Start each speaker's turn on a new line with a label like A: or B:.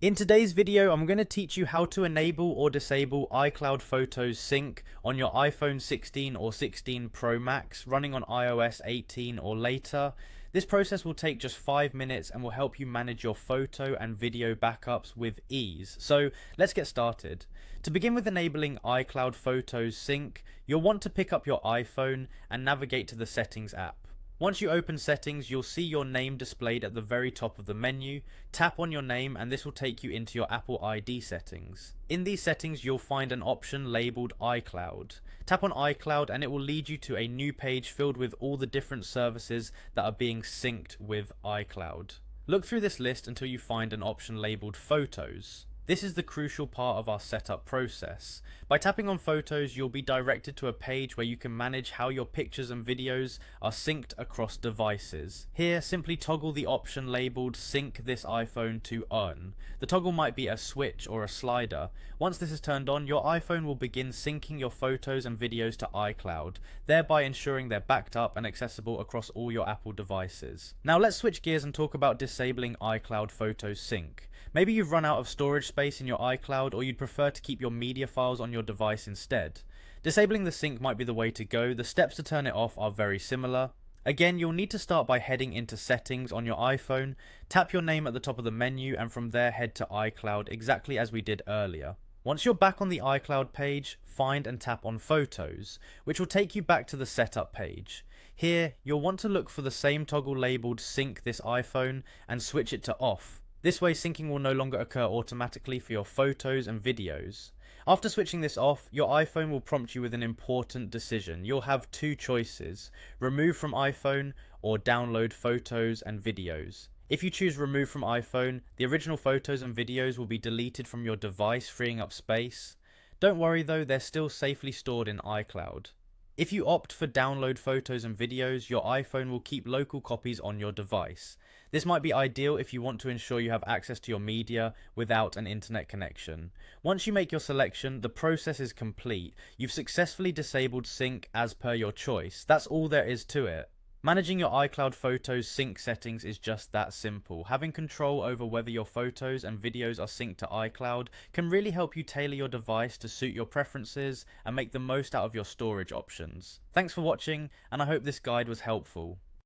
A: In today's video, I'm going to teach you how to enable or disable iCloud Photos Sync on your iPhone 16 or 16 Pro Max running on iOS 18 or later. This process will take just 5 minutes and will help you manage your photo and video backups with ease. So let's get started. To begin with enabling iCloud Photos Sync, you'll want to pick up your iPhone and navigate to the Settings app. Once you open Settings, you'll see your name displayed at the very top of the menu. Tap on your name and this will take you into your Apple ID settings. In these settings, you'll find an option labeled iCloud. Tap on iCloud and it will lead you to a new page filled with all the different services that are being synced with iCloud. Look through this list until you find an option labeled Photos. This is the crucial part of our setup process. By tapping on Photos, you'll be directed to a page where you can manage how your pictures and videos are synced across devices. Here, simply toggle the option labeled Sync this iPhone to On. The toggle might be a switch or a slider. Once this is turned on, your iPhone will begin syncing your photos and videos to iCloud, thereby ensuring they're backed up and accessible across all your Apple devices. Now let's switch gears and talk about disabling iCloud Photos Sync. Maybe you've run out of storage space in your iCloud, or you'd prefer to keep your media files on your device instead. Disabling the sync might be the way to go. The steps to turn it off are very similar. Again, you'll need to start by heading into Settings on your iPhone, tap your name at the top of the menu, and from there head to iCloud exactly as we did earlier. Once you're back on the iCloud page, find and tap on Photos, which will take you back to the setup page. Here, you'll want to look for the same toggle labeled Sync this iPhone and switch it to Off. This way syncing will no longer occur automatically for your photos and videos. After switching this off, your iPhone will prompt you with an important decision. You'll have two choices: remove from iPhone or download photos and videos. If you choose remove from iPhone, the original photos and videos will be deleted from your device, freeing up space. Don't worry though, they're still safely stored in iCloud. If you opt for download photos and videos, your iPhone will keep local copies on your device. This might be ideal if you want to ensure you have access to your media without an internet connection. Once you make your selection, the process is complete. You've successfully disabled sync as per your choice. That's all there is to it. Managing your iCloud Photos sync settings is just that simple. Having control over whether your photos and videos are synced to iCloud can really help you tailor your device to suit your preferences and make the most out of your storage options. Thanks for watching, and I hope this guide was helpful.